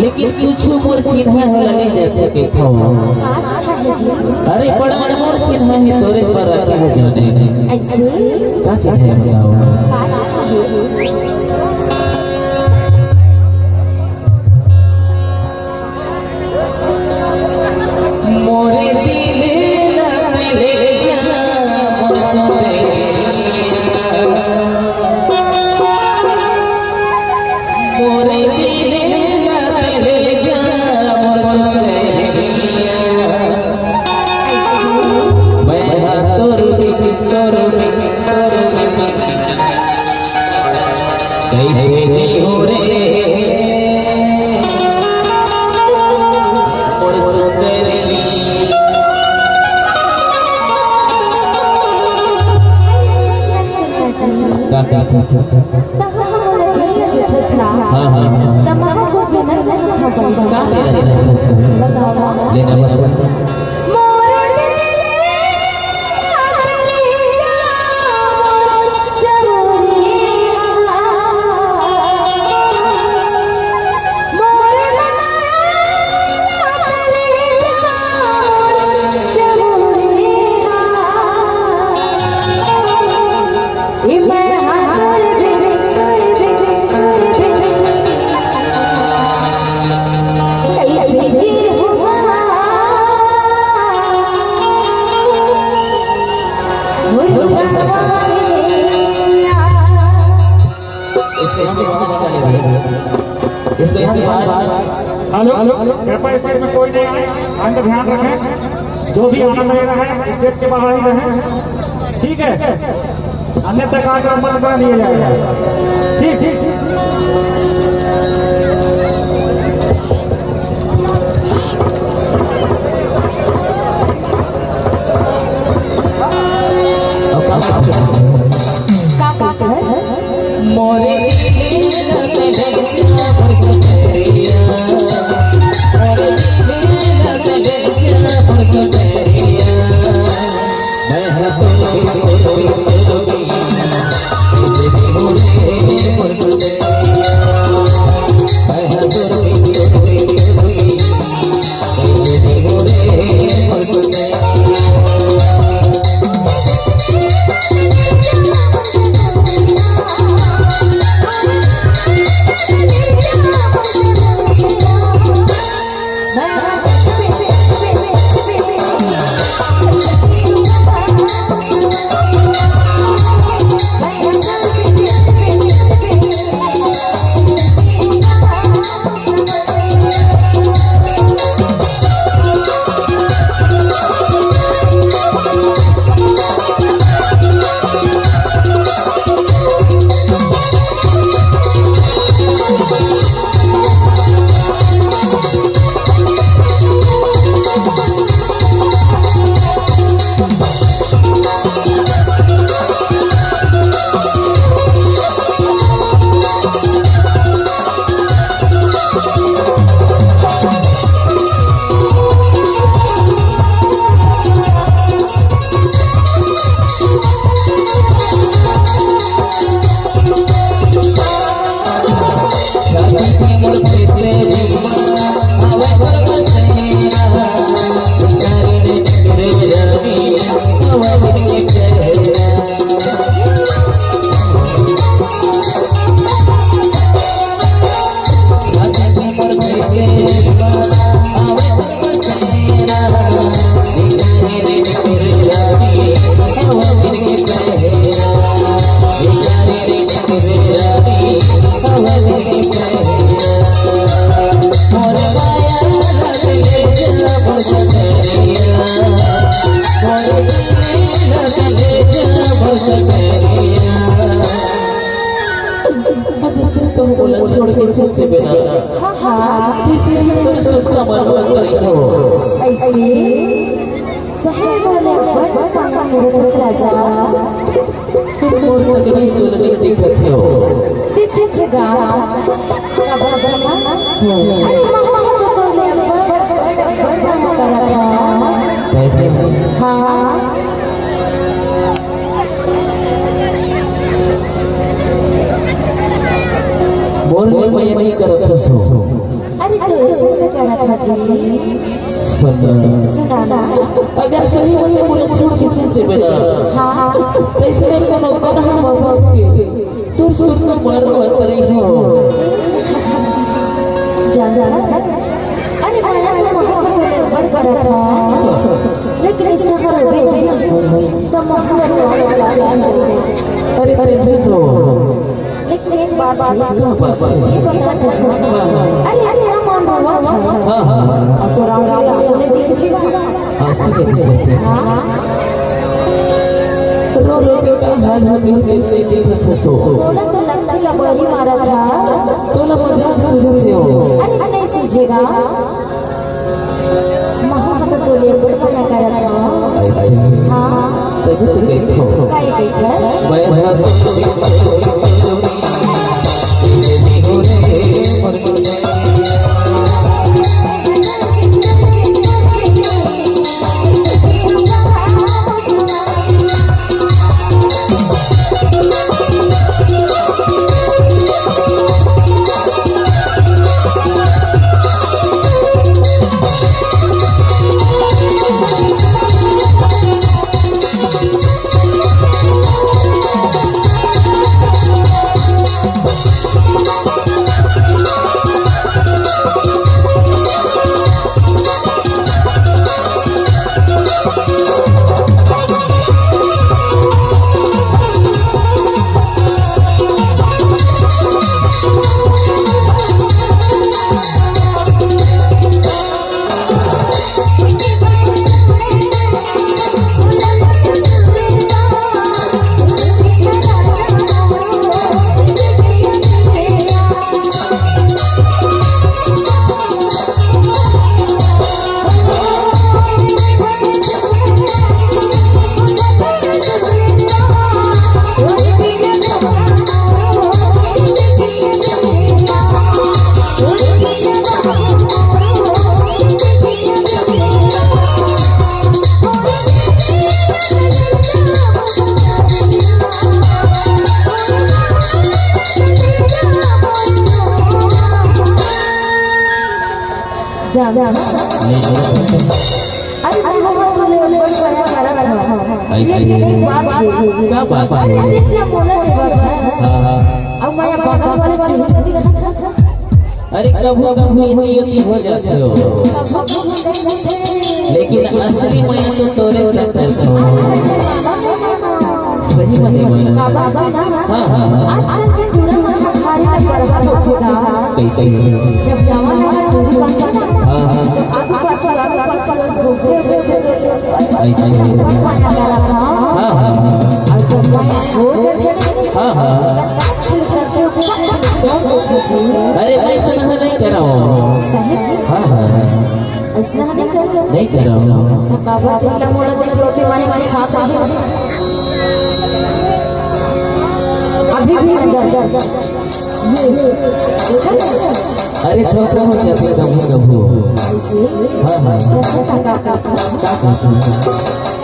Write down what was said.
लेकिन कुछ मोर चिन्ह लगे जाते देखो। अरे बड़ा मोर चिन्ह है तोरे पर रखे जाने ऐसे का चिन्ह है बताओ। मोरे दिल लगले हेलो कृपया स्टेज में कोई नहीं आए, अंदर ध्यान रखें। जो भी आना रहेगा है स्टेज के बाहर ही रहे, ठीक है? अन्यथा कार्यक्रम बंद करा दिया जाएगा। ठीक ठीक मोरे से बिना तो सोचता बर्बाद करेंगे ऐसे शहर वाले बड़ पापा मेरे पास राजा तुम मोर नगरी तो लगे दिखते हो दिखेगा कब बना हाँ बोल बोल मैं नहीं करता सो अरे जी सुन सुनाना अगर सही में मुझे छोड़ के चलते बेटा हाँ ऐसे कोनो कन्हा बाबा के तू सुन के मरो तरी हो जान अरे मैं मोहब्बत बड़ करा था लेकिन इसका करो बेटे तो मोहब्बत अरे अरे जो लेकिन एक बात ये बता दो अरे अरे हम बाबा हां हां तो राम ने देखी ऐसे हां रो रो के हाल हो गए देख फसो बोला तो लगता है बड़ी मारा था तोला मजाक सुझ दे अरे नहीं सूझेगा मोहब्बत तो ले बड़ बना कर रहा ऐसे हां तब तो देखो काय देखा मैं जा अरे मोहब्बत ले ले बड़ा करा रहा लेकिन एक बात है क्या बात अरे है इतना बोला के बात है हां अब मैं बगल वाले टीचर दिखा अरे कभी कभी ये हो जाते हो लेकिन असली मैं तो तोरे से करता हूं सही में नहीं बाबा ना हां हां आजकल के दुनिया में हमारे बर्बाद होगा कैसे जब जमाना का टूटी बंद हां हां आपको अच्छा घूमते ऐसा ही हां हां और जब मैं हो हां हां अरे ऐसा नहीं कर रहा हूं सही हां हां ऐसा नहीं कर रहा हूं थकावट इतना मोड़ा देखो कि माने माने खाता है अभी भी अंदर ये अरे छोटा हो जाते कभी कभी ऐसे हां हां कैसे थका क्या कहते हैं